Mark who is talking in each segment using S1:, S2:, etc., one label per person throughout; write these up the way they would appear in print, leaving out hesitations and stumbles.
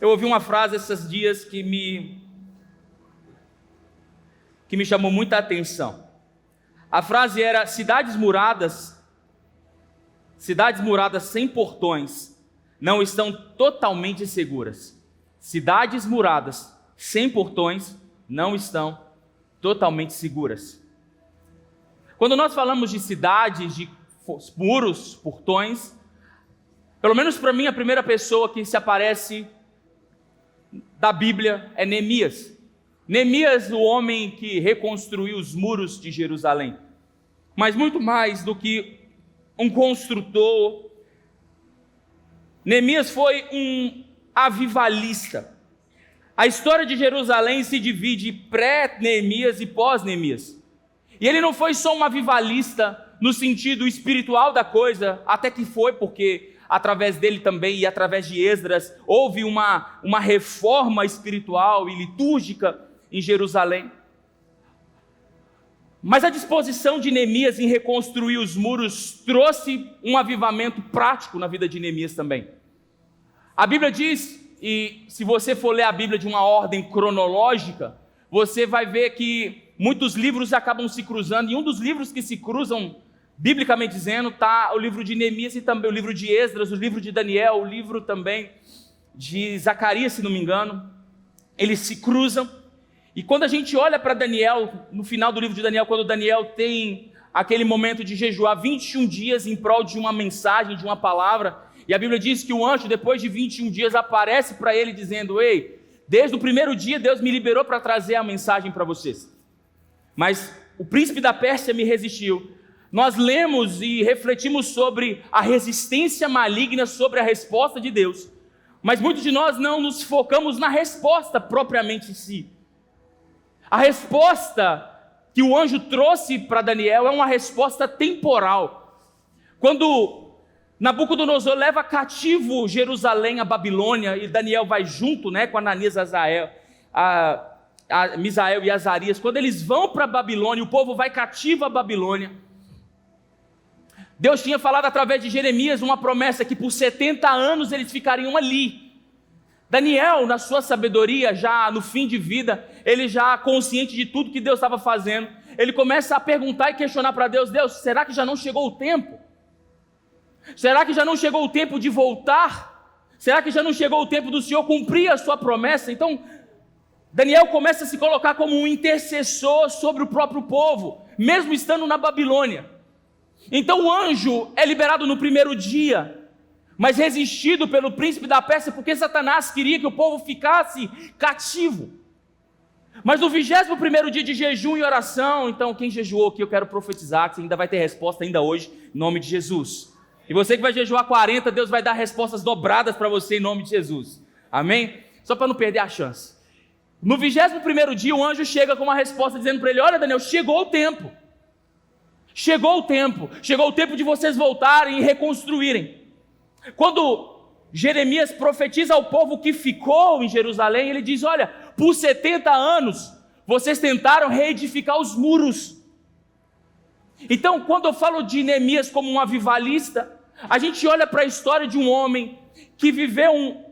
S1: Eu ouvi uma frase esses dias que me chamou muita atenção. A frase era: cidades muradas sem portões não estão totalmente seguras. Cidades muradas sem portões não estão totalmente seguras. Quando nós falamos de cidades, de muros, portões, pelo menos para mim a primeira pessoa que se aparece da Bíblia é Neemias. Neemias, o homem que reconstruiu os muros de Jerusalém. Mas muito mais do que um construtor, Neemias foi um avivalista. A história de Jerusalém se divide pré-Neemias e pós-Neemias. E ele não foi só um avivalista no sentido espiritual da coisa, até que foi, porque através dele também e através de Esdras houve uma reforma espiritual e litúrgica em Jerusalém. Mas a disposição de Neemias em reconstruir os muros trouxe um avivamento prático na vida de Neemias também. A Bíblia diz, e se você for ler a Bíblia de uma ordem cronológica, você vai ver que muitos livros acabam se cruzando, e um dos livros que se cruzam, biblicamente dizendo, está o livro de Neemias e também o livro de Esdras, o livro de Daniel, o livro também de Zacarias, se não me engano. Eles se cruzam. E quando a gente olha para Daniel, no final do livro de Daniel, quando Daniel tem aquele momento de jejuar 21 dias em prol de uma mensagem, de uma palavra, e a Bíblia diz que o anjo, depois de 21 dias, aparece para ele dizendo: ei, desde o primeiro dia Deus me liberou para trazer a mensagem para vocês, mas o príncipe da Pérsia me resistiu. Nós lemos e refletimos sobre a resistência maligna, sobre a resposta de Deus, mas muitos de nós não nos focamos na resposta propriamente em si. A resposta que o anjo trouxe para Daniel é uma resposta temporal. Quando Nabucodonosor leva cativo Jerusalém à Babilônia, e Daniel vai junto, com Ananias, Misael e Azarias, quando eles vão para a Babilônia, o povo vai cativo à Babilônia. Deus tinha falado através de Jeremias uma promessa que por 70 anos eles ficariam ali. Daniel, na sua sabedoria, já no fim de vida, ele já consciente de tudo que Deus estava fazendo, ele começa a perguntar e questionar para Deus: Deus, será que já não chegou o tempo? Será que já não chegou o tempo de voltar? Será que já não chegou o tempo do Senhor cumprir a sua promessa? Então, Daniel começa a se colocar como um intercessor sobre o próprio povo, mesmo estando na Babilônia. Então o anjo é liberado no primeiro dia, mas resistido pelo príncipe da Pérsia, porque Satanás queria que o povo ficasse cativo. Mas no 21º dia de jejum e oração, então quem jejuou aqui, eu quero profetizar que você ainda vai ter resposta ainda hoje, em nome de Jesus. E você que vai jejuar 40, Deus vai dar respostas dobradas para você em nome de Jesus. Amém? Só para não perder a chance. No 21º dia, o anjo chega com uma resposta dizendo para ele: olha, Daniel, chegou o tempo. Chegou o tempo. Chegou o tempo de vocês voltarem e reconstruírem. Quando Jeremias profetiza ao povo que ficou em Jerusalém, ele diz: olha, por 70 anos, vocês tentaram reedificar os muros. Então, quando eu falo de Neemias como um avivalista, a gente olha para a história de um homem que viveu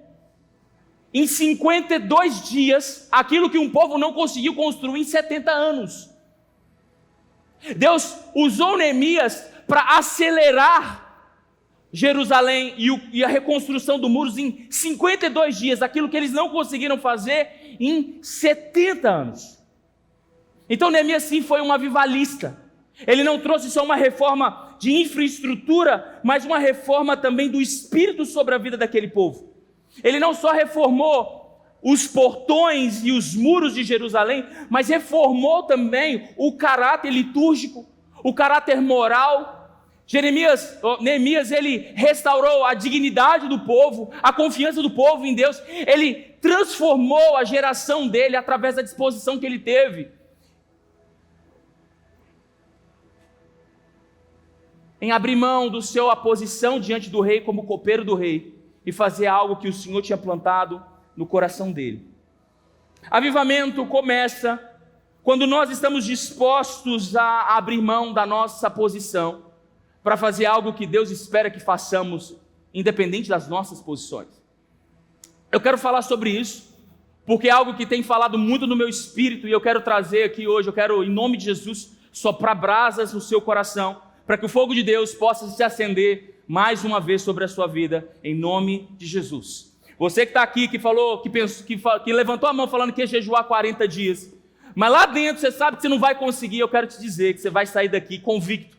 S1: em 52 dias aquilo que um povo não conseguiu construir em 70 anos. Deus usou Neemias para acelerar Jerusalém e a reconstrução dos muros em 52 dias, aquilo que eles não conseguiram fazer em 70 anos. Então Neemias sim foi um avivalista. Ele não trouxe só uma reforma de infraestrutura, mas uma reforma também do espírito sobre a vida daquele povo. Ele não só reformou os portões e os muros de Jerusalém, mas reformou também o caráter litúrgico, o caráter moral. Neemias, ele restaurou a dignidade do povo, a confiança do povo em Deus. Ele transformou a geração dele através da disposição que ele teve em abrir mão da sua posição diante do rei como copeiro do rei e fazer algo que o Senhor tinha plantado no coração dele. Avivamento começa quando nós estamos dispostos a abrir mão da nossa posição para fazer algo que Deus espera que façamos, independente das nossas posições. Eu quero falar sobre isso, porque é algo que tem falado muito no meu espírito, e eu quero trazer aqui hoje, eu quero, em nome de Jesus, soprar brasas no seu coração, para que o fogo de Deus possa se acender mais uma vez sobre a sua vida, em nome de Jesus. Você que está aqui, que falou, que levantou a mão falando que ia jejuar 40 dias, mas lá dentro você sabe que você não vai conseguir, eu quero te dizer que você vai sair daqui convicto.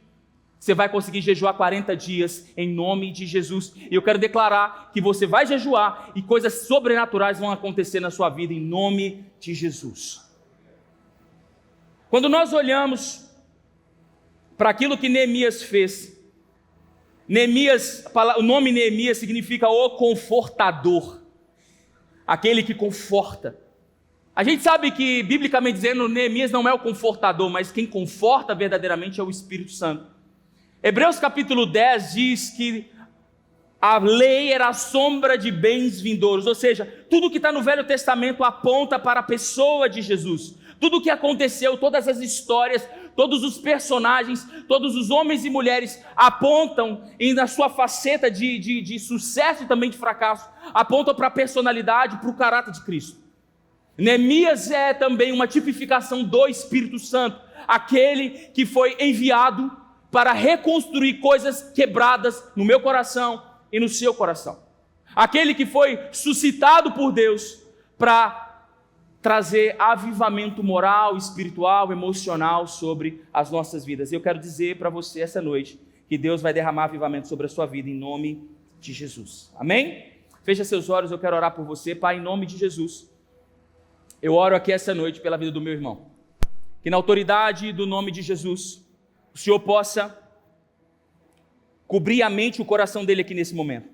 S1: Você vai conseguir jejuar 40 dias em nome de Jesus. E eu quero declarar que você vai jejuar e coisas sobrenaturais vão acontecer na sua vida em nome de Jesus. Quando nós olhamos para aquilo que Neemias fez, o nome Neemias significa o confortador, aquele que conforta. A gente sabe que, biblicamente dizendo, Neemias não é o confortador, mas quem conforta verdadeiramente é o Espírito Santo. Hebreus capítulo 10 diz que a lei era a sombra de bens vindouros, ou seja, tudo que está no Velho Testamento aponta para a pessoa de Jesus. Tudo o que aconteceu, todas as histórias, todos os personagens, todos os homens e mulheres apontam, e na sua faceta de sucesso e também de fracasso, apontam para a personalidade, para o caráter de Cristo. Neemias é também uma tipificação do Espírito Santo, aquele que foi enviado para reconstruir coisas quebradas no meu coração e no seu coração. Aquele que foi suscitado por Deus para trazer avivamento moral, espiritual, emocional sobre as nossas vidas. E eu quero dizer para você essa noite que Deus vai derramar avivamento sobre a sua vida em nome de Jesus. Amém? Fecha seus olhos, eu quero orar por você. Pai, em nome de Jesus, eu oro aqui essa noite pela vida do meu irmão. Que na autoridade do nome de Jesus, o Senhor possa cobrir a mente e o coração dele aqui nesse momento.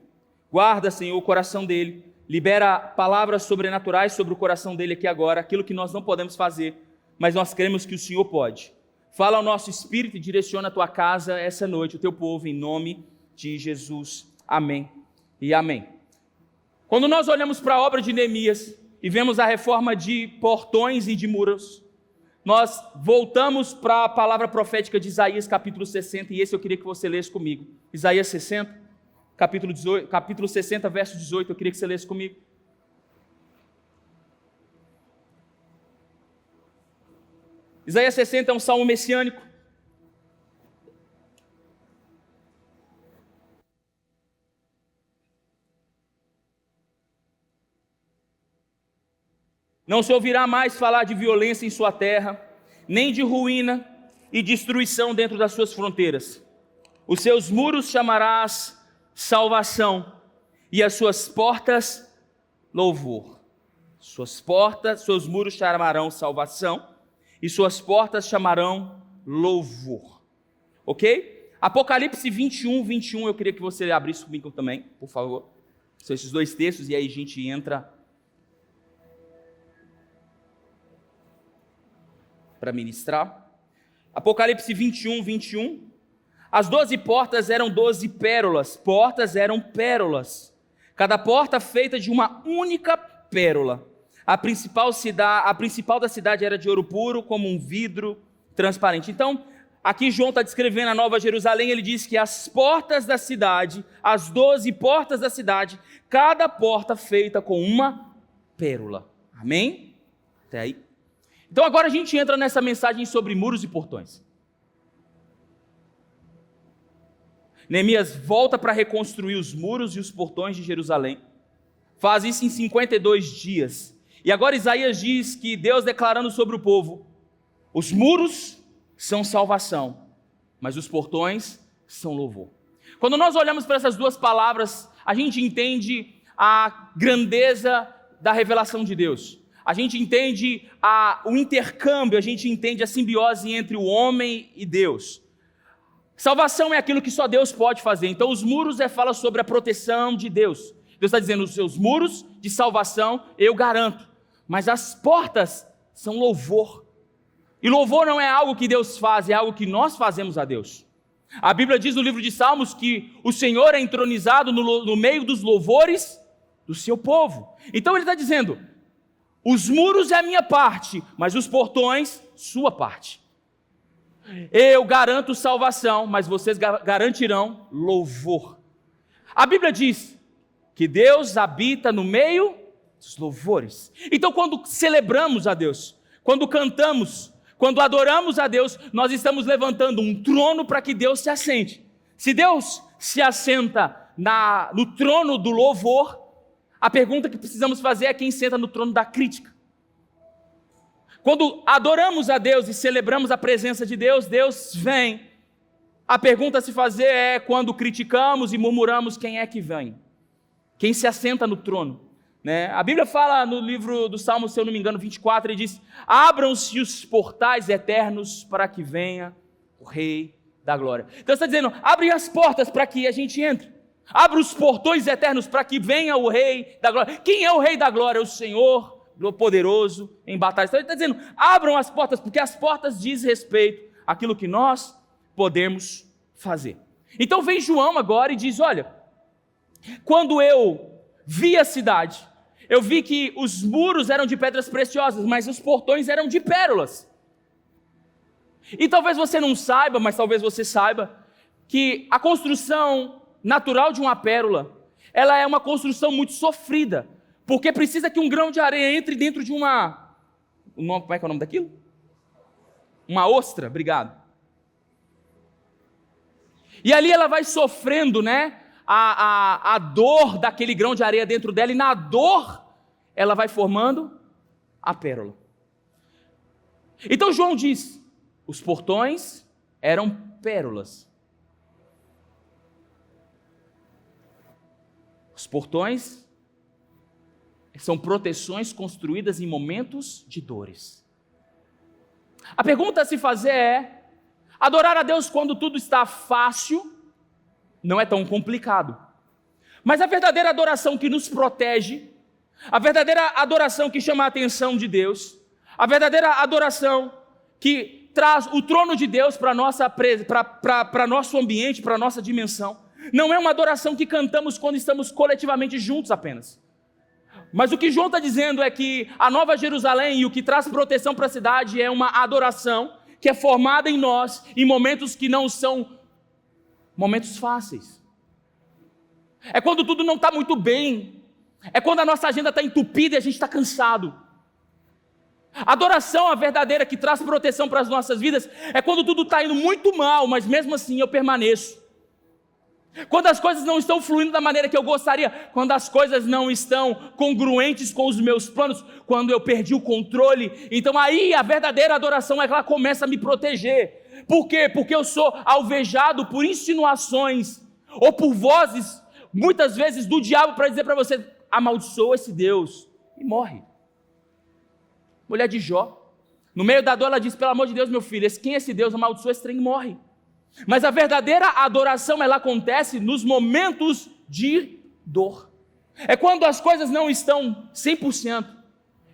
S1: Guarda, Senhor, o coração dele. Libera palavras sobrenaturais sobre o coração dele aqui agora. Aquilo que nós não podemos fazer, mas nós cremos que o Senhor pode. Fala ao nosso espírito e direciona a tua casa essa noite, o teu povo, em nome de Jesus. Amém e amém. Quando nós olhamos para a obra de Neemias e vemos a reforma de portões e de muros, nós voltamos para a palavra profética de Isaías capítulo 60, e esse eu queria que você lesse comigo. Isaías 60, capítulo 60, verso 18, eu queria que você lesse comigo. Isaías 60 é um salmo messiânico. Não se ouvirá mais falar de violência em sua terra, nem de ruína e destruição dentro das suas fronteiras. Os seus muros chamarás salvação, e as suas portas louvor. Seus muros chamarão salvação, e suas portas chamarão louvor. Ok? Apocalipse 21, eu queria que você abrisse comigo também, por favor. São esses dois textos, e aí a gente entra para ministrar. Apocalipse 21. As 12 portas eram 12 pérolas. Portas eram pérolas. Cada porta feita de uma única pérola. A principal da cidade era de ouro puro, como um vidro transparente. Então, aqui João está descrevendo a Nova Jerusalém. Ele diz que as portas da cidade, as 12 portas da cidade, cada porta feita com uma pérola. Amém? Até aí. Então agora a gente entra nessa mensagem sobre muros e portões. Neemias volta para reconstruir os muros e os portões de Jerusalém. Faz isso em 52 dias. E agora Isaías diz que Deus declarando sobre o povo: os muros são salvação, mas os portões são louvor. Quando nós olhamos para essas duas palavras, a gente entende a grandeza da revelação de Deus. A gente entende o intercâmbio, a gente entende a simbiose entre o homem e Deus. Salvação é aquilo que só Deus pode fazer. Então os muros fala sobre a proteção de Deus. Deus está dizendo, os seus muros de salvação eu garanto. Mas as portas são louvor. E louvor não é algo que Deus faz, é algo que nós fazemos a Deus. A Bíblia diz no livro de Salmos que o Senhor é entronizado no meio dos louvores do seu povo. Então ele está dizendo, os muros é a minha parte, mas os portões, sua parte. Eu garanto salvação, mas vocês garantirão louvor. A Bíblia diz que Deus habita no meio Dos louvores. Então, quando celebramos a Deus, quando cantamos, quando adoramos a Deus, nós estamos levantando um trono para que Deus se assente. Se Deus se assenta no trono do louvor, a pergunta que precisamos fazer é quem senta no trono da crítica. Quando adoramos a Deus e celebramos a presença de Deus, Deus vem. A pergunta a se fazer é, quando criticamos e murmuramos, quem é que vem? Quem se assenta no trono? Né? A Bíblia fala no livro do Salmo, se eu não me engano, 24, ele diz: abram-se os portais eternos para que venha o Rei da Glória. Então está dizendo, abre as portas para que a gente entre. Abre os portões eternos para que venha o Rei da Glória. Quem é o Rei da Glória? O Senhor poderoso em batalha. Então ele está dizendo, abram as portas, porque as portas diz respeito àquilo que nós podemos fazer. Então vem João agora e diz, olha, quando eu vi a cidade, eu vi que os muros eram de pedras preciosas, mas os portões eram de pérolas. E talvez você não saiba, mas talvez você saiba, que a construção natural de uma pérola, ela é uma construção muito sofrida, porque precisa que um grão de areia entre dentro de como é que é o nome daquilo? Uma ostra, obrigado. E ali ela vai sofrendo, né, a dor daquele grão de areia dentro dela, e na dor ela vai formando a pérola. Então João diz, os portões eram pérolas. Os portões são proteções construídas em momentos de dores. A pergunta a se fazer é, adorar a Deus quando tudo está fácil não é tão complicado. Mas a verdadeira adoração que nos protege, a verdadeira adoração que chama a atenção de Deus, a verdadeira adoração que traz o trono de Deus para nosso ambiente, para nossa dimensão, não é uma adoração que cantamos quando estamos coletivamente juntos apenas. Mas o que João está dizendo é que a Nova Jerusalém e o que traz proteção para a cidade é uma adoração que é formada em nós em momentos que não são momentos fáceis. É quando tudo não está muito bem. É quando a nossa agenda está entupida e a gente está cansado. A adoração, a verdadeira, que traz proteção para as nossas vidas, é quando tudo está indo muito mal, mas mesmo assim eu permaneço. Quando as coisas não estão fluindo da maneira que eu gostaria, quando as coisas não estão congruentes com os meus planos, quando eu perdi o controle, então aí a verdadeira adoração é que ela começa a me proteger. Por quê? Porque eu sou alvejado por insinuações ou por vozes, muitas vezes do diabo, para dizer para você, amaldiçoa esse Deus, e morre. Mulher de Jó, no meio da dor ela diz, pelo amor de Deus meu filho, quem é esse Deus, amaldiçoa esse trem e morre. Mas a verdadeira adoração, ela acontece nos momentos de dor. É quando as coisas não estão 100%,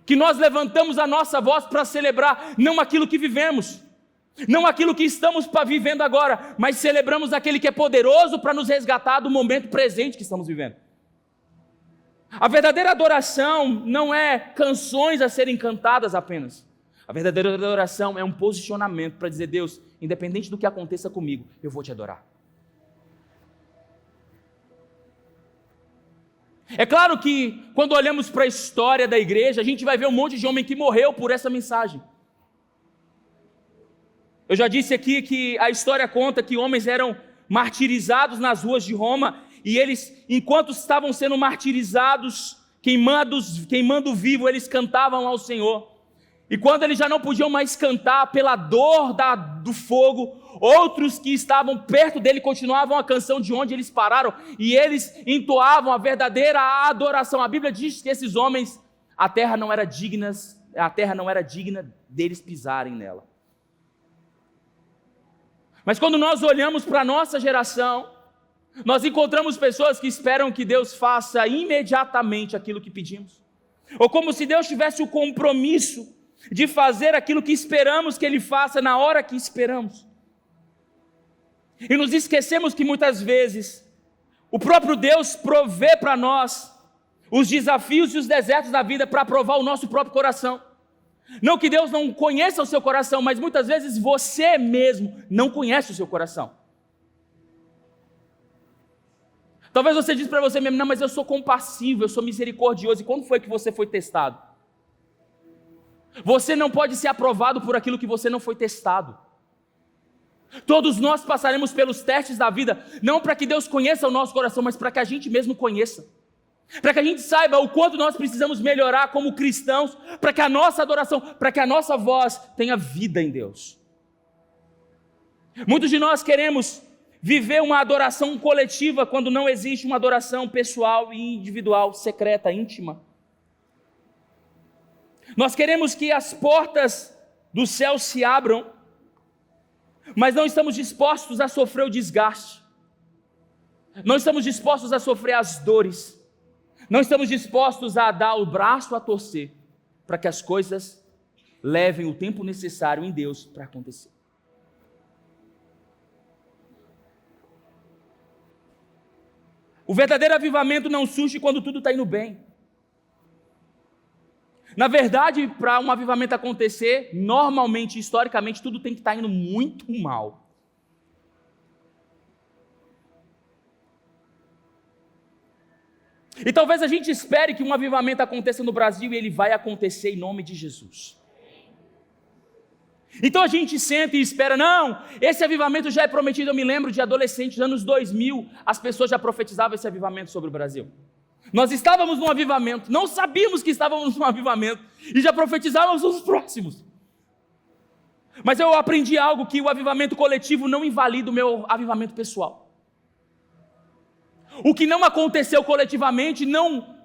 S1: que nós levantamos a nossa voz para celebrar não aquilo que vivemos, não aquilo que estamos vivendo agora, mas celebramos aquele que é poderoso para nos resgatar do momento presente que estamos vivendo. A verdadeira adoração não é canções a serem cantadas apenas. A verdadeira adoração é um posicionamento para dizer, Deus, independente do que aconteça comigo, eu vou te adorar. É claro que quando olhamos para a história da igreja, a gente vai ver um monte de homem que morreu por essa mensagem. Eu já disse aqui que a história conta que homens eram martirizados nas ruas de Roma, e eles, enquanto estavam sendo martirizados, queimando vivo, eles cantavam ao Senhor. E quando eles já não podiam mais cantar pela dor do fogo, outros que estavam perto dele continuavam a canção de onde eles pararam, e eles entoavam a verdadeira adoração. A Bíblia diz que esses homens, a terra não era digna deles pisarem nela. Mas quando nós olhamos para a nossa geração, nós encontramos pessoas que esperam que Deus faça imediatamente aquilo que pedimos, ou como se Deus tivesse o compromisso de fazer aquilo que esperamos que Ele faça na hora que esperamos. E nos esquecemos que muitas vezes o próprio Deus provê para nós os desafios e os desertos da vida para provar o nosso próprio coração. Não que Deus não conheça o seu coração, mas muitas vezes você mesmo não conhece o seu coração. Talvez você diz para você mesmo, não, mas eu sou compassivo, eu sou misericordioso. E quando foi que você foi testado? Você não pode ser aprovado por aquilo que você não foi testado. Todos nós passaremos pelos testes da vida, não para que Deus conheça o nosso coração, mas para que a gente mesmo conheça. Para que a gente saiba o quanto nós precisamos melhorar como cristãos, para que a nossa adoração, para que a nossa voz tenha vida em Deus. Muitos de nós queremos viver uma adoração coletiva quando não existe uma adoração pessoal e individual, secreta, íntima. Nós queremos que as portas do céu se abram, mas não estamos dispostos a sofrer o desgaste. Não estamos dispostos a sofrer as dores. Não estamos dispostos a dar o braço a torcer para que as coisas levem o tempo necessário em Deus para acontecer. O verdadeiro avivamento não surge quando tudo está indo bem. Na verdade, para um avivamento acontecer, normalmente, historicamente, tudo tem que estar indo muito mal. E talvez a gente espere que um avivamento aconteça no Brasil e ele vai acontecer em nome de Jesus. Então a gente senta e espera, não, esse avivamento já é prometido. Eu me lembro de adolescentes, anos 2000, as pessoas já profetizavam esse avivamento sobre o Brasil. Nós estávamos num avivamento, não sabíamos que estávamos num avivamento, e já profetizávamos os próximos. Mas eu aprendi algo, que o avivamento coletivo não invalida o meu avivamento pessoal. O que não aconteceu coletivamente não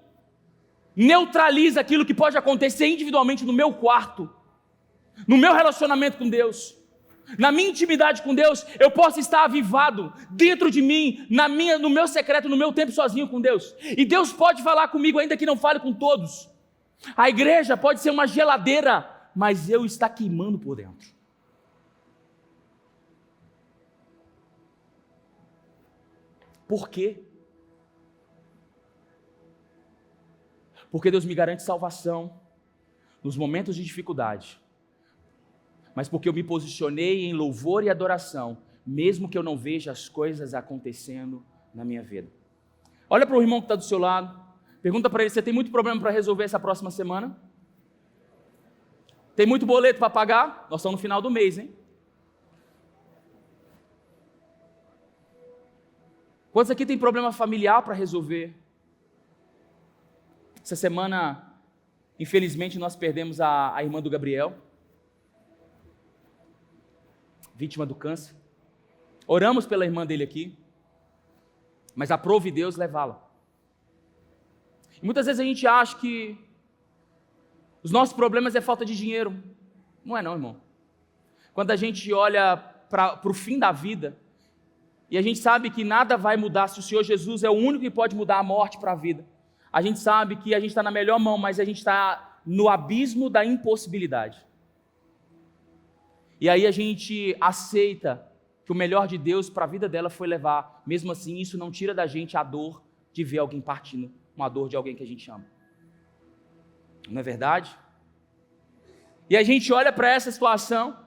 S1: neutraliza aquilo que pode acontecer individualmente no meu quarto, no meu relacionamento com Deus, na minha intimidade com Deus. Eu posso estar avivado dentro de mim, no meu secreto, no meu tempo sozinho com Deus. E Deus pode falar comigo, ainda que não fale com todos. A igreja pode ser uma geladeira, mas eu estou queimando por dentro. Por quê? Porque Deus me garante salvação nos momentos de dificuldade, mas porque eu me posicionei em louvor e adoração, mesmo que eu não veja as coisas acontecendo na minha vida. Olha para o irmão que está do seu lado, pergunta para ele: você tem muito problema para resolver essa próxima semana? Tem muito boleto para pagar? Nós estamos no final do mês, hein? Quantos aqui tem problema familiar para resolver? Essa semana, infelizmente, nós perdemos a irmã do Gabriel, vítima do câncer. Oramos pela irmã dele aqui, mas aprove Deus levá-la. E muitas vezes a gente acha que os nossos problemas é falta de dinheiro. Não é não, irmão. Quando a gente olha para o fim da vida, e a gente sabe que nada vai mudar se o Senhor Jesus é o único que pode mudar a morte para a vida. A gente sabe que a gente está na melhor mão, mas a gente está no abismo da impossibilidade. E aí a gente aceita que o melhor de Deus para a vida dela foi levar. Mesmo assim, isso não tira da gente a dor de ver alguém partindo, uma dor de alguém que a gente ama. Não é verdade? E a gente olha para essa situação,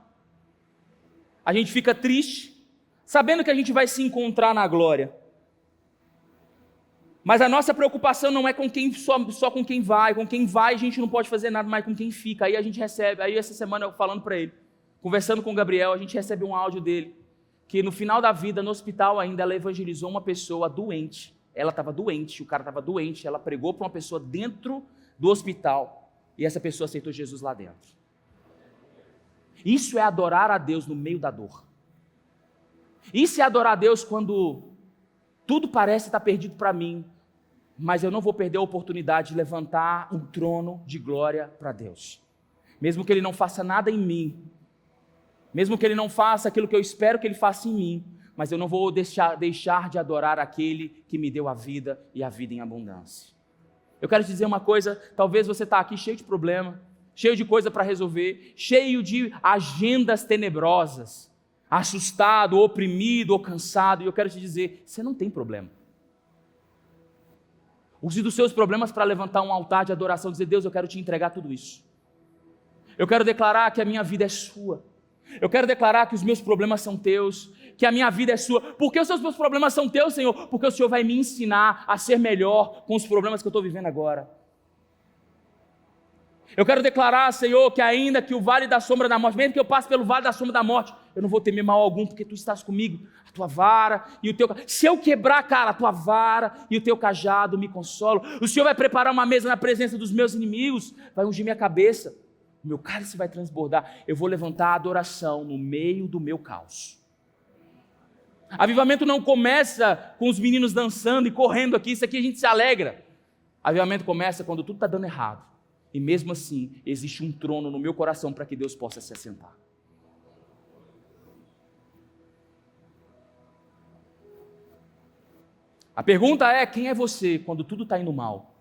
S1: a gente fica triste, sabendo que a gente vai se encontrar na glória. Mas a nossa preocupação não é com quem, só com quem vai. Com quem vai a gente não pode fazer nada, mas com quem fica. Aí a gente recebe, aí essa semana eu falando para ele, conversando com o Gabriel, a gente recebe um áudio dele, que no final da vida, no hospital ainda, ela evangelizou uma pessoa doente. Ela estava doente, o cara estava doente, ela pregou para uma pessoa dentro do hospital, e essa pessoa aceitou Jesus lá dentro. Isso é adorar a Deus no meio da dor. Isso é adorar a Deus quando tudo parece estar perdido para mim, mas eu não vou perder a oportunidade de levantar um trono de glória para Deus. Mesmo que Ele não faça nada em mim, mesmo que Ele não faça aquilo que eu espero que Ele faça em mim, mas eu não vou deixar de adorar aquele que me deu a vida e a vida em abundância. Eu quero te dizer uma coisa, talvez você está aqui cheio de problema, cheio de coisa para resolver, cheio de agendas tenebrosas, assustado, oprimido ou cansado, e eu quero te dizer, você não tem problema. Use dos seus problemas para levantar um altar de adoração e dizer: Deus, eu quero te entregar tudo isso. Eu quero declarar que a minha vida é sua. Eu quero declarar que os meus problemas são teus. que a minha vida é sua? Porque os meus problemas são teus, Senhor? Porque o Senhor vai me ensinar a ser melhor com os problemas que eu estou vivendo agora. Eu quero declarar, Senhor, que ainda que o vale da sombra da morte, mesmo que eu passe pelo vale da sombra da morte, eu não vou temer mal algum, porque Tu estás comigo, a Tua vara e o Teu... Se eu quebrar, cara, a Tua vara e o Teu cajado me consolam. O Senhor vai preparar uma mesa na presença dos meus inimigos, vai ungir minha cabeça, o meu cálice vai transbordar, eu vou levantar a adoração no meio do meu caos. Avivamento não começa com os meninos dançando e correndo aqui, isso aqui a gente se alegra. Avivamento começa quando tudo está dando errado. E mesmo assim, existe um trono no meu coração para que Deus possa se assentar. A pergunta é, quem é você quando tudo está indo mal?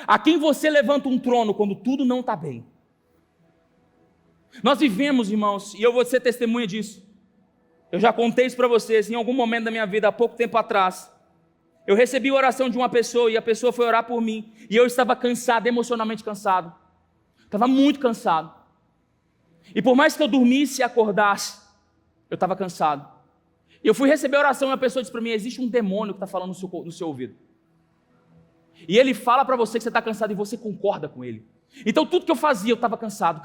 S1: A quem você levanta um trono quando tudo não está bem? Nós vivemos, irmãos, e eu vou ser testemunha disso. Eu já contei isso para vocês, em algum momento da minha vida, há pouco tempo atrás. Eu recebi a oração de uma pessoa e a pessoa foi orar por mim. E eu estava cansado, emocionalmente cansado. Estava muito cansado. E por mais que eu dormisse e acordasse, eu estava cansado. E eu fui receber a oração e a pessoa disse para mim, existe um demônio que está falando no seu ouvido. E ele fala para você que você está cansado e você concorda com ele. Então tudo que eu fazia, eu estava cansado.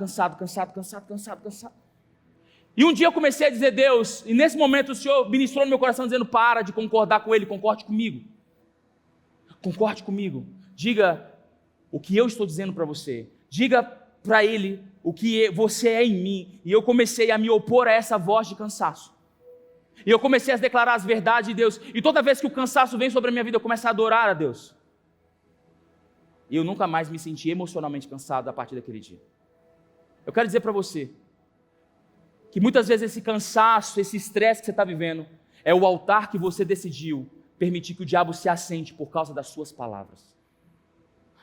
S1: E um dia eu comecei a dizer, Deus, e nesse momento o Senhor ministrou no meu coração dizendo, para de concordar com ele, concorde comigo. Concorde comigo. Diga o que eu estou dizendo para você. Diga para ele o que você é em mim. E eu comecei a me opor a essa voz de cansaço. E eu comecei a declarar as verdades de Deus. E toda vez que o cansaço vem sobre a minha vida, eu começo a adorar a Deus. E eu nunca mais me senti emocionalmente cansado a partir daquele dia. Eu quero dizer para você que muitas vezes esse cansaço, esse estresse que você está vivendo, é o altar que você decidiu permitir que o diabo se assente por causa das suas palavras.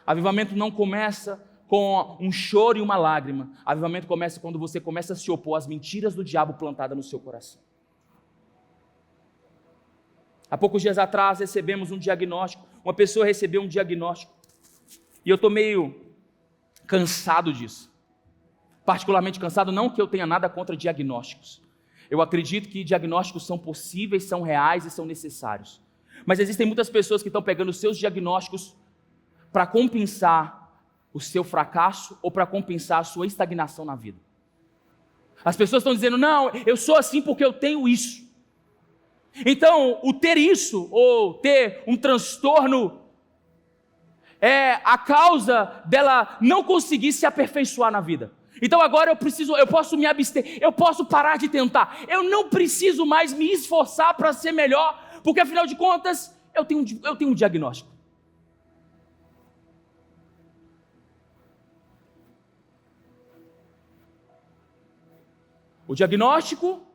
S1: Avivamento não começa com um choro e uma lágrima. Avivamento começa quando você começa a se opor às mentiras do diabo plantadas no seu coração. Há poucos dias atrás recebemos um diagnóstico, uma pessoa recebeu um diagnóstico, e eu estou meio cansado disso. Particularmente cansado, não que eu tenha nada contra diagnósticos. Eu acredito que diagnósticos são possíveis, são reais e são necessários. Mas existem muitas pessoas que estão pegando os seus diagnósticos para compensar o seu fracasso ou para compensar a sua estagnação na vida. As pessoas estão dizendo, não, eu sou assim porque eu tenho isso. Então, o ter isso ou ter um transtorno é a causa dela não conseguir se aperfeiçoar na vida. Então agora eu posso me abster, eu posso parar de tentar, eu não preciso mais me esforçar para ser melhor, porque afinal de contas, eu tenho um diagnóstico. O diagnóstico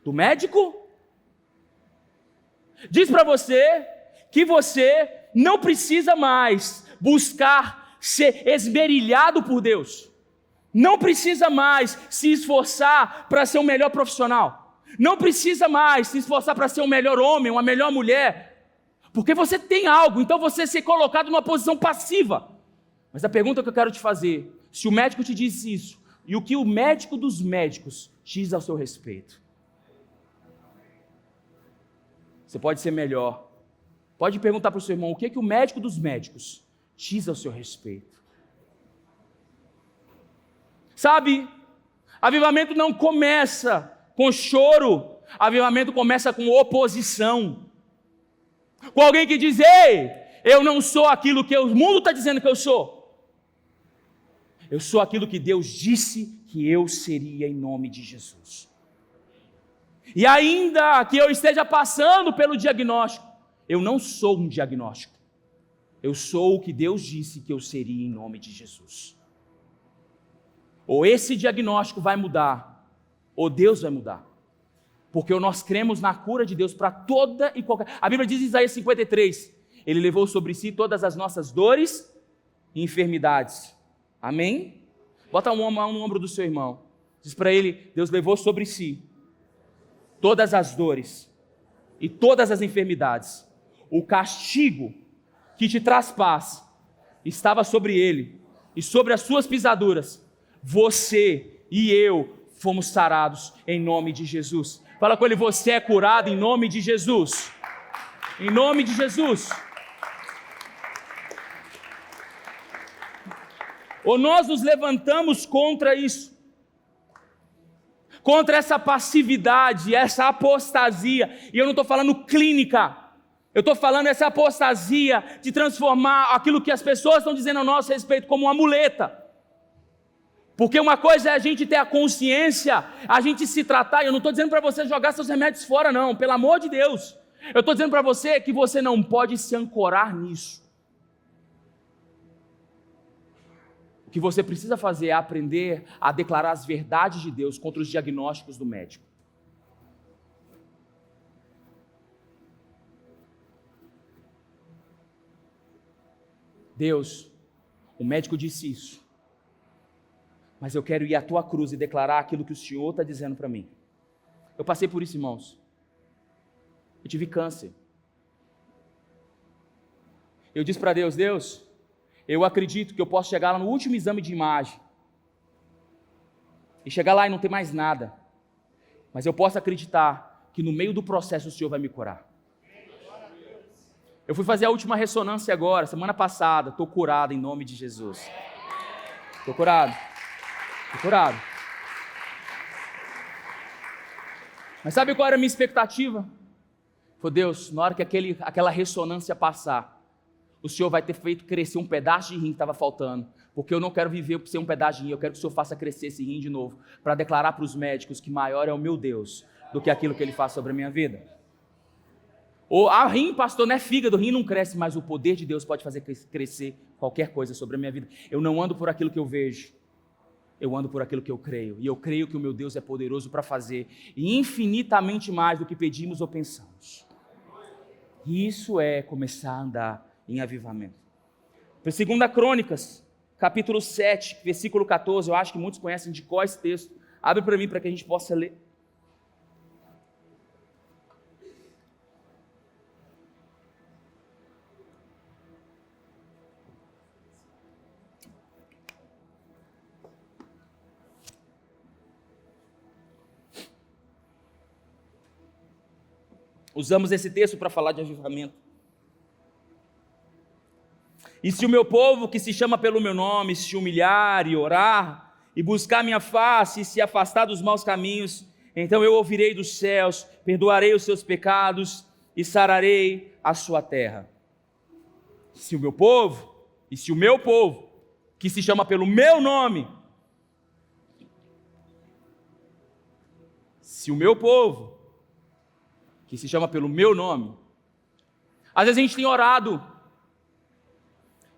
S1: do médico diz para você que você não precisa mais buscar ser esmerilhado por Deus. Não precisa mais se esforçar para ser um melhor profissional. Não precisa mais se esforçar para ser um melhor homem, uma melhor mulher. Porque você tem algo, então você ser colocado numa posição passiva. Mas a pergunta que eu quero te fazer, se o médico te disse isso, e o que o médico dos médicos diz ao seu respeito? Você pode ser melhor. Pode perguntar para o seu irmão, o que o médico dos médicos diz ao seu respeito? Sabe, avivamento não começa com choro, avivamento começa com oposição. Com alguém que diz, ei, eu não sou aquilo que o mundo está dizendo que eu sou. Eu sou aquilo que Deus disse que eu seria em nome de Jesus. E ainda que eu esteja passando pelo diagnóstico, eu não sou um diagnóstico. Eu sou o que Deus disse que eu seria em nome de Jesus. Ou esse diagnóstico vai mudar, ou Deus vai mudar. Porque nós cremos na cura de Deus para toda e qualquer... A Bíblia diz em Isaías 53, Ele levou sobre si todas as nossas dores e enfermidades. Amém? Bota a mão no ombro do seu irmão. Diz para ele, Deus levou sobre si todas as dores e todas as enfermidades. O castigo que te traz paz estava sobre ele, e sobre as suas pisaduras, você e eu fomos sarados em nome de Jesus. Fala com ele, você é curado em nome de Jesus. Em nome de Jesus. Ou nós nos levantamos contra isso, contra essa passividade, essa apostasia, e eu não estou falando clínica, eu estou falando essa apostasia de transformar aquilo que as pessoas estão dizendo a nosso respeito como uma muleta. Porque uma coisa é a gente ter a consciência, a gente se tratar, e eu não estou dizendo para você jogar seus remédios fora não, pelo amor de Deus, eu estou dizendo para você que você não pode se ancorar nisso. O que você precisa fazer é aprender a declarar as verdades de Deus contra os diagnósticos do médico. Deus, o médico disse isso, mas eu quero ir à tua cruz e declarar aquilo que o Senhor está dizendo para mim. Eu passei por isso, irmãos. Eu tive câncer. Eu disse para Deus, Deus, eu acredito que eu posso chegar lá no último exame de imagem e chegar lá e não ter mais nada, mas eu posso acreditar que no meio do processo o Senhor vai me curar. Eu fui fazer a última ressonância agora, semana passada, estou curado em nome de Jesus. Estou curado. Mas sabe qual era a minha expectativa? Foi, Deus, na hora que aquela ressonância passar, o Senhor vai ter feito crescer um pedaço de rim que estava faltando, porque eu não quero viver sem um pedaço de rim, eu quero que o Senhor faça crescer esse rim de novo, para declarar para os médicos que maior é o meu Deus do que aquilo que Ele faz sobre a minha vida. Ou a rim, pastor, não é fígado, o rim não cresce, mas o poder de Deus pode fazer crescer qualquer coisa sobre a minha vida. Eu não ando por aquilo que eu vejo, eu ando por aquilo que eu creio, e eu creio que o meu Deus é poderoso para fazer infinitamente mais do que pedimos ou pensamos. E isso é começar a andar em avivamento. 2 Crônicas, capítulo 7, versículo 14, eu acho que muitos conhecem de cor esse texto. Abre para mim para que a gente possa ler. Usamos esse texto para falar de avivamento. E se o meu povo, que se chama pelo meu nome, se humilhar e orar, e buscar minha face, e se afastar dos maus caminhos, então eu ouvirei dos céus, perdoarei os seus pecados, e sararei a sua terra. Se o meu povo, que se chama pelo meu nome, que se chama pelo meu nome, às vezes a gente tem orado,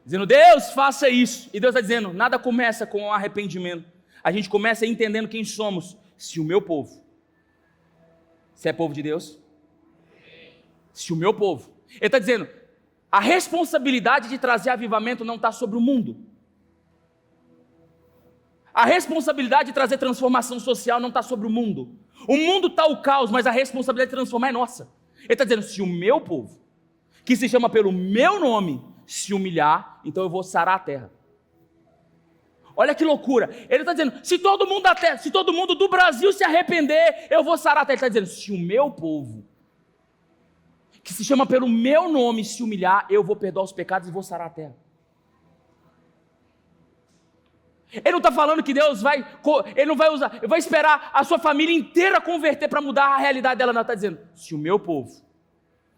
S1: dizendo, Deus, faça isso. E Deus está dizendo, nada começa com arrependimento. A gente começa entendendo quem somos. Se o meu povo, você é povo de Deus? Se o meu povo. Ele está dizendo, a responsabilidade de trazer avivamento não está sobre o mundo. A responsabilidade de trazer transformação social não está sobre o mundo. O mundo está o caos, mas a responsabilidade de transformar é nossa. Ele está dizendo, se o meu povo, que se chama pelo meu nome, se humilhar, então eu vou sarar a terra. Olha que loucura. Ele está dizendo, se todo mundo da terra, se todo mundo do Brasil se arrepender, eu vou sarar a terra. Ele está dizendo, se o meu povo, que se chama pelo meu nome, se humilhar, eu vou perdoar os pecados e vou sarar a terra. Ele não está falando que Deus ele não vai usar, vai esperar a sua família inteira converter para mudar a realidade dela. Não, está dizendo, se o meu povo,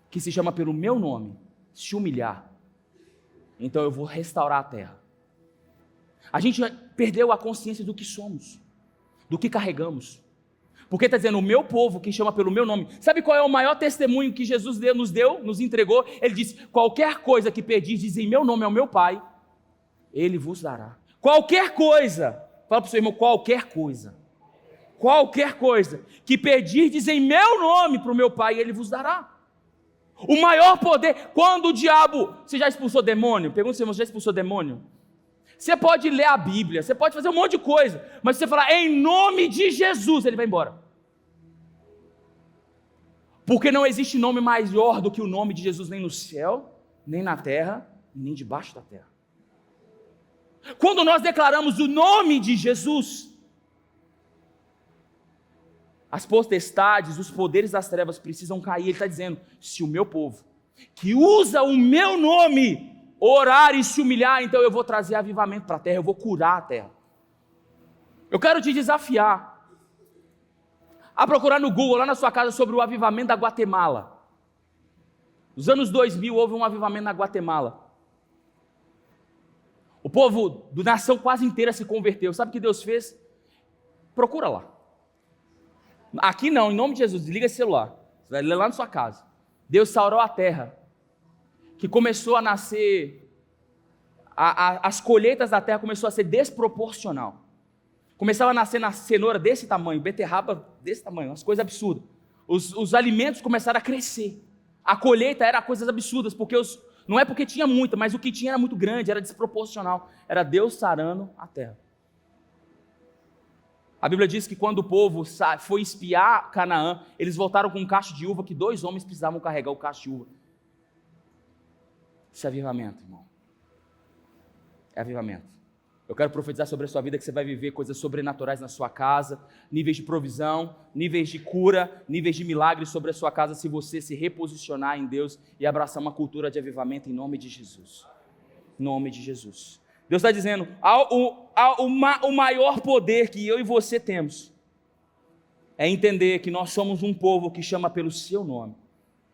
S1: que se chama pelo meu nome, se humilhar, então eu vou restaurar a terra. A gente perdeu a consciência do que somos, do que carregamos. Porque está dizendo, o meu povo que chama pelo meu nome. Sabe qual é o maior testemunho que Jesus nos entregou? Ele disse, qualquer coisa que pedis, diz em meu nome ao meu Pai, Ele vos dará. Qualquer coisa, fala para o seu irmão, qualquer coisa que pedirdes em meu nome para o meu Pai, Ele vos dará. O maior poder, quando o diabo, você já expulsou demônio? Pergunta se você já expulsou demônio. Você pode ler a Bíblia, você pode fazer um monte de coisa, mas se você falar em nome de Jesus, ele vai embora. Porque não existe nome maior do que o nome de Jesus, nem no céu, nem na terra, nem debaixo da terra. Quando nós declaramos o nome de Jesus, As potestades, os poderes das trevas precisam cair. Ele está dizendo, se o meu povo, que usa o meu nome, orar e se humilhar, então eu vou trazer avivamento para a terra, eu vou curar a terra. Eu quero te desafiar a procurar no Google, lá na sua casa, sobre o avivamento da Guatemala. Nos anos 2000 houve um avivamento na Guatemala. O povo da nação quase inteira se converteu. Sabe o que Deus fez? Procura lá. Aqui não, em nome de Jesus, desliga esse celular. Você vai ler lá na sua casa. Deus sarou a terra, que começou a nascer, as colheitas da terra começou a ser desproporcional. Começava a nascer na cenoura desse tamanho, beterraba desse tamanho, umas coisas absurdas. Os alimentos começaram a crescer. A colheita era coisas absurdas, porque não é porque tinha muita, mas o que tinha era muito grande, era desproporcional. Era Deus sarando a terra. A Bíblia diz que quando o povo foi espiar Canaã, eles voltaram com um cacho de uva que 2 homens precisavam carregar o cacho de uva. Isso é avivamento, irmão. É avivamento. Eu quero profetizar sobre a sua vida que você vai viver coisas sobrenaturais na sua casa, níveis de provisão, níveis de cura, níveis de milagres sobre a sua casa, se você se reposicionar em Deus e abraçar uma cultura de avivamento em nome de Jesus. Em nome de Jesus. Deus está dizendo, o maior poder que eu e você temos é entender que nós somos um povo que chama pelo seu nome.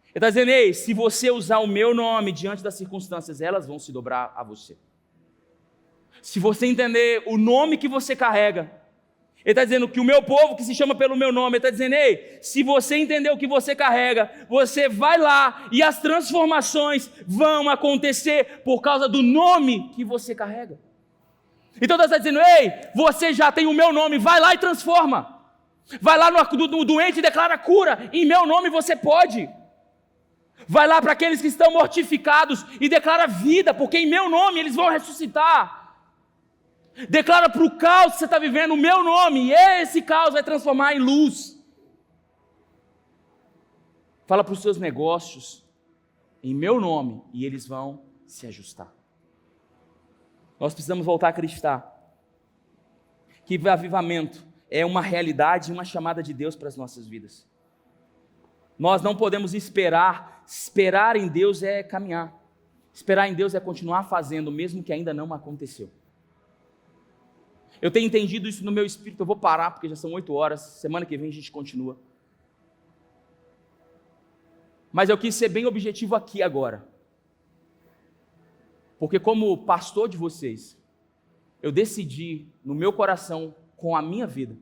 S1: Ele está dizendo, ei, se você usar o meu nome diante das circunstâncias, elas vão se dobrar a você. Se você entender o nome que você carrega, ele está dizendo que o meu povo que se chama pelo meu nome, ele está dizendo, ei, se você entender o que você carrega, você vai lá e as transformações vão acontecer por causa do nome que você carrega. Então Deus está dizendo, ei, você já tem o meu nome, vai lá e transforma. Vai lá no doente e declara cura, em meu nome você pode. Vai lá para aqueles que estão mortificados e declara vida, porque em meu nome eles vão ressuscitar. Declara para o caos que você está vivendo o meu nome, e esse caos vai transformar em luz. Fala para os seus negócios, em meu nome, e eles vão se ajustar. Nós precisamos voltar a acreditar que o avivamento é uma realidade e uma chamada de Deus para as nossas vidas. Nós não podemos esperar em Deus é caminhar. Esperar em Deus é continuar fazendo, mesmo que ainda não aconteceu. Eu tenho entendido isso no meu espírito, eu vou parar porque já são 8 horas, semana que vem a gente continua. Mas eu quis ser bem objetivo aqui agora. Porque como pastor de vocês, eu decidi no meu coração, com a minha vida,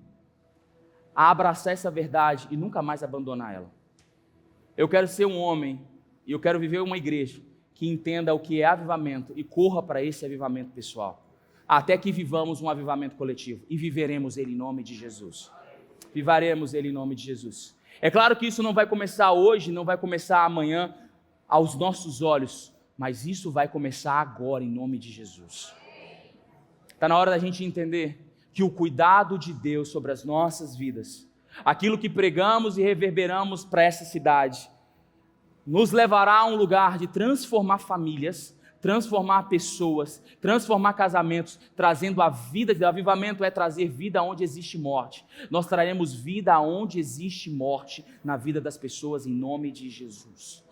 S1: a abraçar essa verdade e nunca mais abandonar ela. Eu quero ser um homem e eu quero viver uma igreja que entenda o que é avivamento e corra para esse avivamento pessoal. Até que vivamos um avivamento coletivo, e viveremos ele em nome de Jesus. Viveremos ele em nome de Jesus. É claro que isso não vai começar hoje, não vai começar amanhã aos nossos olhos, mas isso vai começar agora em nome de Jesus. Está na hora da gente entender que o cuidado de Deus sobre as nossas vidas, aquilo que pregamos e reverberamos para essa cidade, nos levará a um lugar de transformar famílias, transformar pessoas, transformar casamentos, trazendo a vida. O avivamento é trazer vida onde existe morte. Nós traremos vida onde existe morte na vida das pessoas, em nome de Jesus.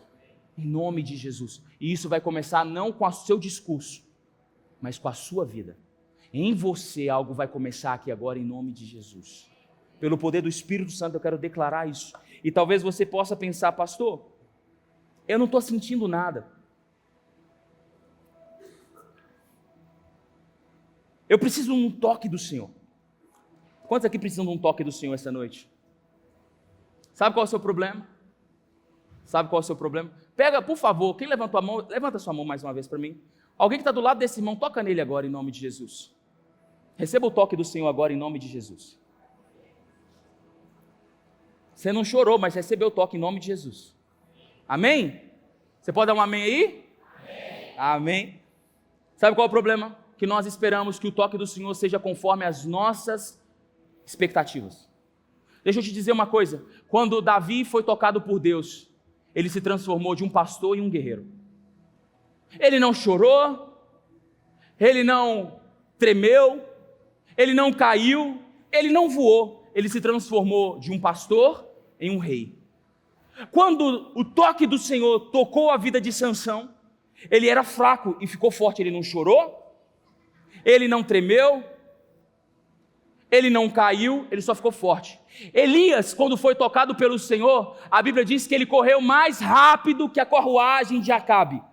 S1: Em nome de Jesus. E isso vai começar não com o seu discurso, mas com a sua vida. Em você algo vai começar aqui agora, em nome de Jesus. Pelo poder do Espírito Santo eu quero declarar isso. E talvez você possa pensar, pastor, eu não estou sentindo nada. Eu preciso de um toque do Senhor. Quantos aqui precisam de um toque do Senhor essa noite? Sabe qual é o seu problema? Sabe qual é o seu problema? Pega, por favor, quem levantou a mão, levanta a sua mão mais uma vez para mim. Alguém que está do lado desse irmão, toca nele agora em nome de Jesus. Receba o toque do Senhor agora em nome de Jesus. Você não chorou, mas recebeu o toque em nome de Jesus. Amém? Você pode dar um amém aí? Amém. Amém. Sabe qual é o problema? Que nós esperamos que o toque do Senhor seja conforme as nossas expectativas. Deixa eu te dizer uma coisa, quando Davi foi tocado por Deus, ele se transformou de um pastor em um guerreiro. Ele não chorou, ele não tremeu, ele não caiu, ele não voou, ele se transformou de um pastor em um rei. Quando o toque do Senhor tocou a vida de Sansão, ele era fraco e ficou forte. Ele não chorou, ele não tremeu, ele não caiu, ele só ficou forte. Elias, quando foi tocado pelo Senhor, a Bíblia diz que ele correu mais rápido que a carruagem de Acabe.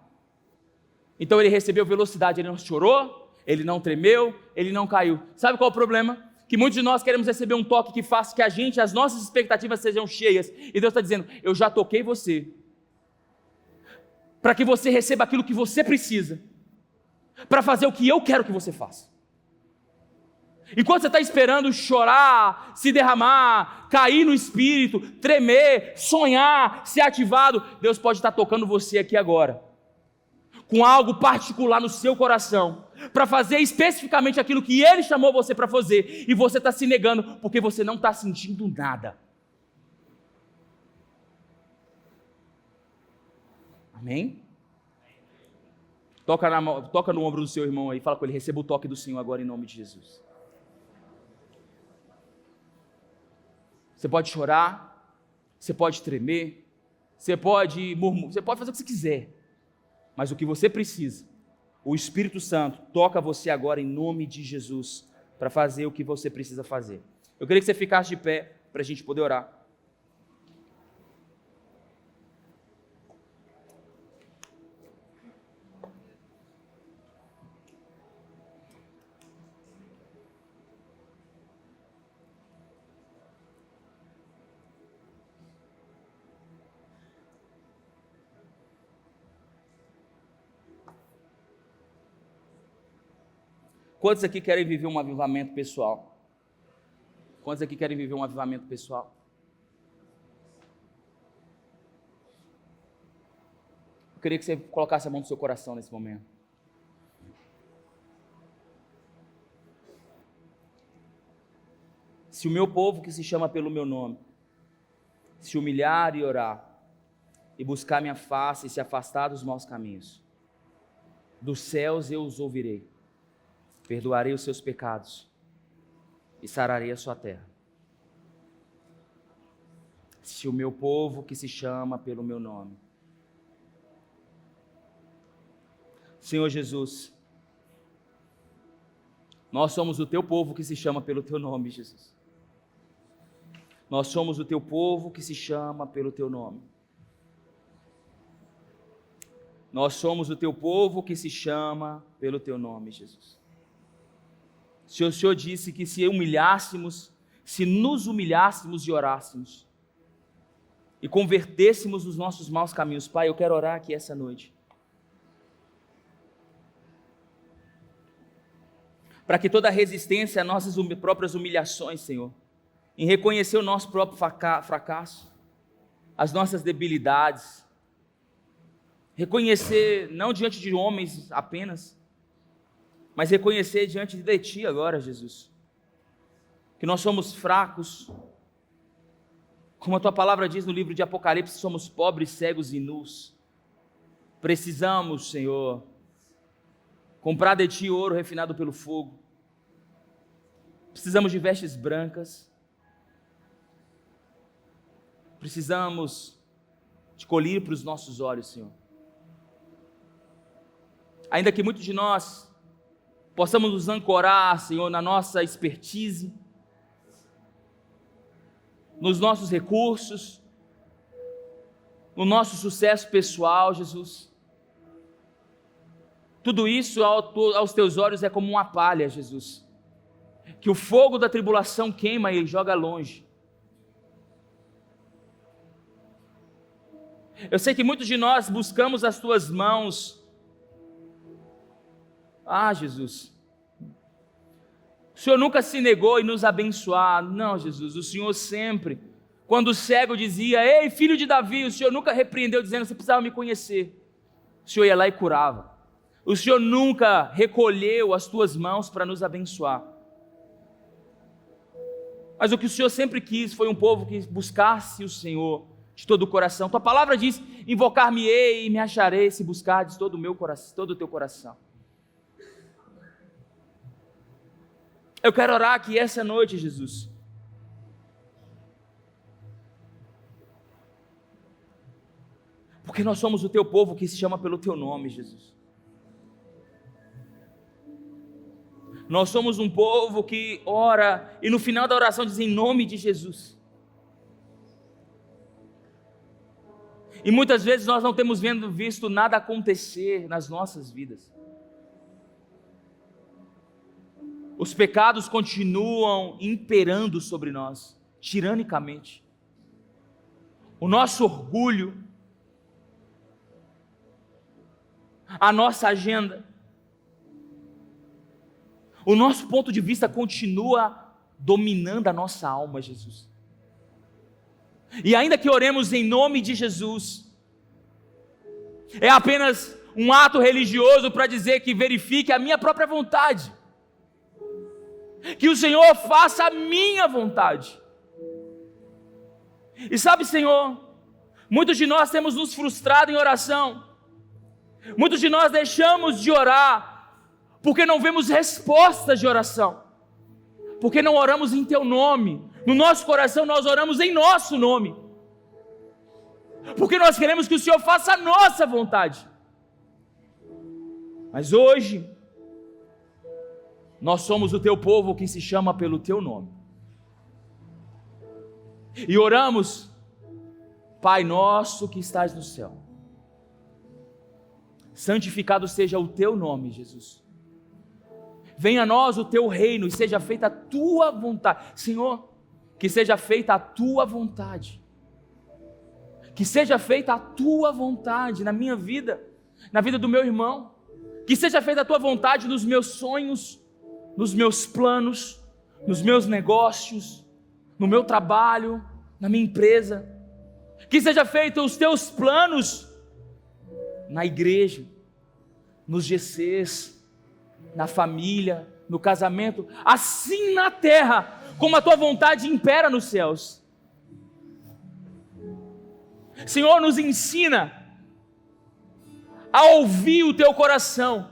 S1: Então ele recebeu velocidade, ele não chorou, ele não tremeu, ele não caiu. Sabe qual é o problema? Que muitos de nós queremos receber um toque que faça que as nossas expectativas sejam cheias. E Deus está dizendo, eu já toquei você, para que você receba aquilo que você precisa, para fazer o que eu quero que você faça. Enquanto você está esperando chorar, se derramar, cair no espírito, tremer, sonhar, ser ativado, Deus pode estar tocando você aqui agora, com algo particular no seu coração, para fazer especificamente aquilo que Ele chamou você para fazer, e você está se negando, porque você não está sentindo nada. Amém? Toca no ombro do seu irmão aí, fala com ele, receba o toque do Senhor agora em nome de Jesus. Você pode chorar, você pode tremer, você pode murmurar, você pode fazer o que você quiser, mas o que você precisa, o Espírito Santo toca você agora em nome de Jesus, para fazer o que você precisa fazer. Eu queria que você ficasse de pé, para a gente poder orar. Quantos aqui querem viver um avivamento pessoal? Quantos aqui querem viver um avivamento pessoal? Eu queria que você colocasse a mão no seu coração nesse momento. Se o meu povo que se chama pelo meu nome, se humilhar e orar, e buscar minha face e se afastar dos maus caminhos, dos céus eu os ouvirei. Perdoarei os seus pecados e sararei a sua terra. Se o meu povo que se chama pelo meu nome. Senhor Jesus, nós somos o teu povo que se chama pelo teu nome, Jesus. Nós somos o teu povo que se chama pelo teu nome. Nós somos o teu povo que se chama pelo teu nome, Jesus. O Senhor disse que se nos humilhássemos e orássemos, e convertêssemos os nossos maus caminhos, Pai, eu quero orar aqui essa noite, para que toda resistência às nossas próprias humilhações, Senhor, em reconhecer o nosso próprio fracasso, as nossas debilidades, reconhecer não diante de homens apenas, mas reconhecer diante de Ti agora, Jesus, que nós somos fracos, como a Tua palavra diz no livro de Apocalipse, somos pobres, cegos e nus. Precisamos, Senhor, comprar de Ti ouro refinado pelo fogo. Precisamos de vestes brancas. Precisamos de colírio para os nossos olhos, Senhor. Ainda que muitos de nós possamos nos ancorar, Senhor, na nossa expertise, nos nossos recursos, no nosso sucesso pessoal, Jesus. Tudo isso aos teus olhos é como uma palha, Jesus, que o fogo da tribulação queima e joga longe. Eu sei que muitos de nós buscamos as tuas mãos. Ah, Jesus, o Senhor nunca se negou em nos abençoar. Não, Jesus, o Senhor sempre, quando o cego dizia, ei, filho de Davi, o Senhor nunca repreendeu dizendo, você precisava me conhecer. O Senhor ia lá e curava. O Senhor nunca recolheu as tuas mãos para nos abençoar. Mas o que o Senhor sempre quis foi um povo que buscasse o Senhor de todo o coração. Tua palavra diz, invocar-me-ei e me acharei se buscardes todo o meu coração, todo o teu coração. Eu quero orar aqui essa noite, Jesus, Porque nós somos o teu povo que se chama pelo teu nome, Jesus. Nós somos um povo que ora e no final da oração diz em nome de Jesus. E muitas vezes nós não temos visto nada acontecer nas nossas vidas. Os pecados continuam imperando sobre nós, tiranicamente. O nosso orgulho, a nossa agenda, o nosso ponto de vista continua dominando a nossa alma, Jesus. E ainda que oremos em nome de Jesus, é apenas um ato religioso para dizer que verifique a minha própria vontade, que o Senhor faça a minha vontade. E sabe, Senhor, muitos de nós temos nos frustrado em oração, muitos de nós deixamos de orar, porque não vemos respostas de oração, porque não oramos em Teu nome. No nosso coração nós oramos em nosso nome, porque nós queremos que o Senhor faça a nossa vontade. Mas hoje, nós somos o Teu povo que se chama pelo Teu nome, e oramos: Pai nosso que estás no céu, santificado seja o Teu nome, Jesus. Venha a nós o Teu reino e seja feita a Tua vontade. Senhor, que seja feita a Tua vontade. Que seja feita a Tua vontade na minha vida, na vida do meu irmão. Que seja feita a Tua vontade nos meus sonhos, nos meus planos, nos meus negócios, no meu trabalho, na minha empresa. Que seja feito os Teus planos na igreja, nos GCs, na família, no casamento, assim na terra, como a Tua vontade impera nos céus. Senhor, nos ensina a ouvir o Teu coração,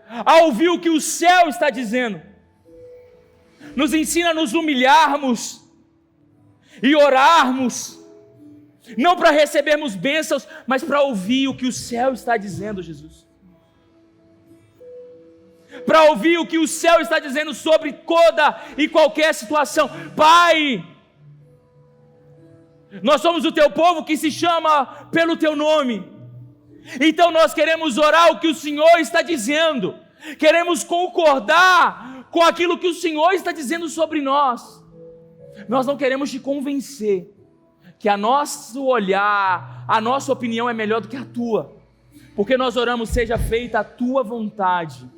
S1: a ouvir o que o céu está dizendo. Nos ensina a nos humilharmos e orarmos, não para recebermos bênçãos, mas para ouvir o que o céu está dizendo, Jesus. Para ouvir o que o céu está dizendo sobre toda e qualquer situação. Pai, nós somos o Teu povo que se chama pelo Teu nome, então nós queremos orar o que o Senhor está dizendo, queremos concordar com aquilo que o Senhor está dizendo sobre nós. Nós não queremos te convencer que a nosso olhar, a nossa opinião é melhor do que a Tua, porque nós oramos: seja feita a Tua vontade,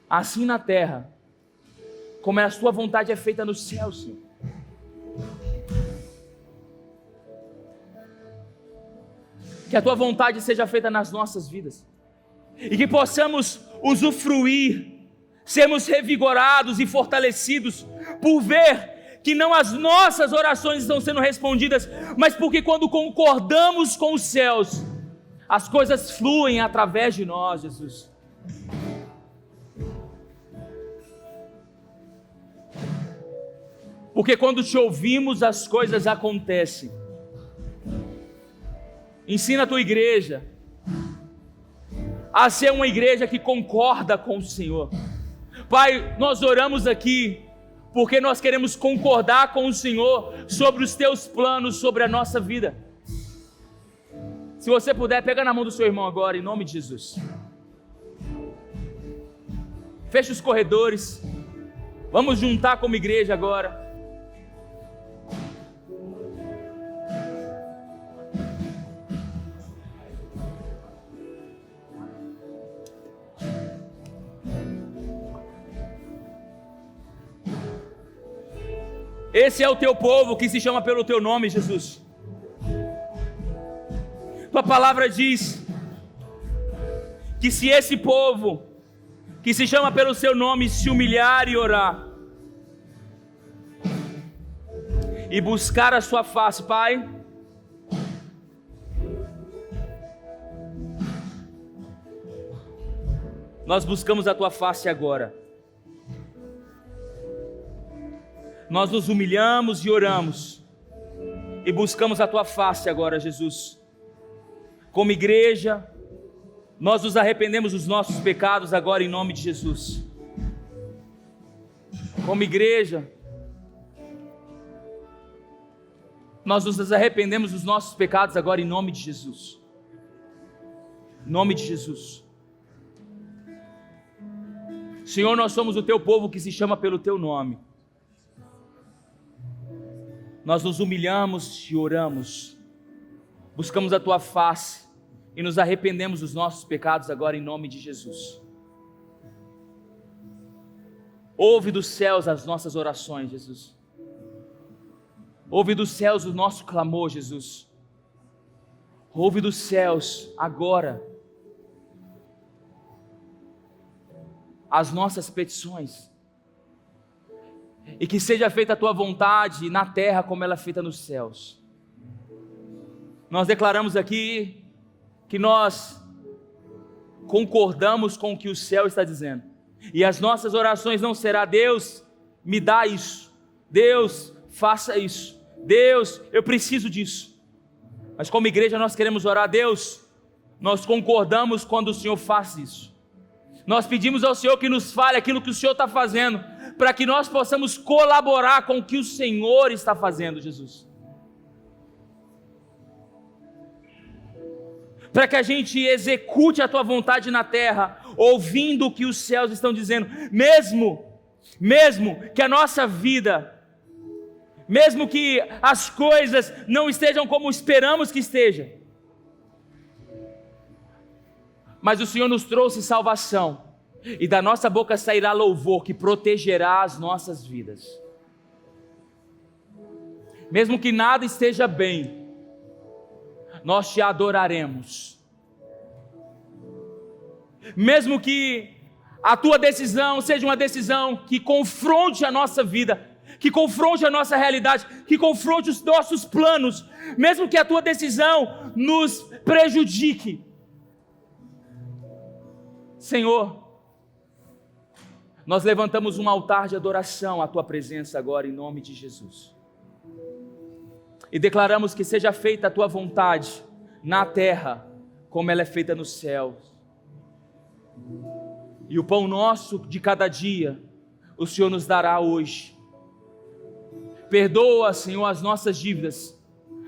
S1: assim na terra, como a Tua vontade é feita no céu, Senhor. Que a Tua vontade seja feita nas nossas vidas, e que possamos usufruir, sermos revigorados e fortalecidos, por ver que não as nossas orações estão sendo respondidas, mas porque quando concordamos com os céus, as coisas fluem através de nós, Jesus. Porque quando Te ouvimos, as coisas acontecem. Ensina a Tua igreja a ser uma igreja que concorda com o Senhor. Pai, nós oramos aqui porque nós queremos concordar com o Senhor sobre os Teus planos sobre a nossa vida. Se você puder, pega na mão do seu irmão agora, em nome de Jesus. Feche os corredores. Vamos juntar como igreja agora. Esse é o Teu povo que se chama pelo Teu nome, Jesus. Tua palavra diz que se esse povo que se chama pelo Seu nome se humilhar e orar e buscar a Sua face, Pai, nós buscamos a Tua face agora. Nós nos humilhamos e oramos, e buscamos a tua face agora, Jesus. Como igreja, nós nos arrependemos dos nossos pecados agora em nome de Jesus. Como igreja, nós nos arrependemos dos nossos pecados agora em nome de Jesus. Em nome de Jesus. Senhor, nós somos o teu povo que se chama pelo teu nome. Nós nos humilhamos e oramos, buscamos a tua face e nos arrependemos dos nossos pecados agora em nome de Jesus. Ouve dos céus as nossas orações, Jesus. Ouve dos céus o nosso clamor, Jesus. Ouve dos céus agora as nossas petições. E que seja feita a tua vontade na terra como ela é feita nos céus. Nós declaramos aqui que nós concordamos com o que o céu está dizendo. E as nossas orações não será: Deus, me dá isso. Deus, faça isso. Deus, eu preciso disso. Mas como igreja nós queremos orar: Deus, nós concordamos quando o Senhor faz isso. Nós pedimos ao Senhor que nos fale aquilo que o Senhor está fazendo, para que nós possamos colaborar com o que o Senhor está fazendo, Jesus. Para que a gente execute a tua vontade na terra, ouvindo o que os céus estão dizendo, mesmo que a nossa vida, mesmo que as coisas não estejam como esperamos que esteja, mas o Senhor nos trouxe salvação, e da nossa boca sairá louvor que protegerá as nossas vidas. Mesmo que nada esteja bem, nós te adoraremos. Mesmo que a tua decisão seja uma decisão que confronte a nossa vida, que confronte a nossa realidade, que confronte os nossos planos, mesmo que a tua decisão nos prejudique, Senhor, nós levantamos um altar de adoração à tua presença agora em nome de Jesus. E declaramos que seja feita a tua vontade na terra, como ela é feita nos céus. E o pão nosso de cada dia, o Senhor nos dará hoje. Perdoa, Senhor, as nossas dívidas,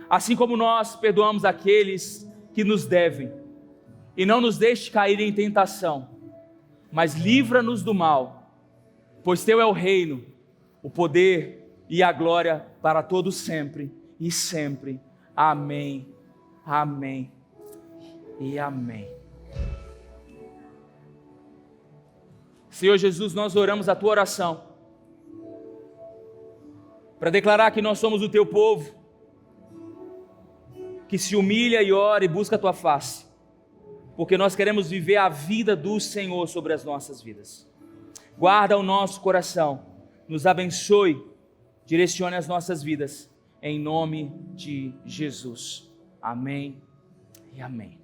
S1: assim como nós perdoamos aqueles que nos devem. E não nos deixe cair em tentação, mas livra-nos do mal, pois teu é o reino, o poder e a glória para todos sempre e sempre. Amém, amém e amém. Senhor Jesus, nós oramos a tua oração para declarar que nós somos o teu povo, que se humilha e ora e busca a tua face, porque nós queremos viver a vida do Senhor sobre as nossas vidas. Guarda o nosso coração, nos abençoe, direcione as nossas vidas, em nome de Jesus. Amém e amém.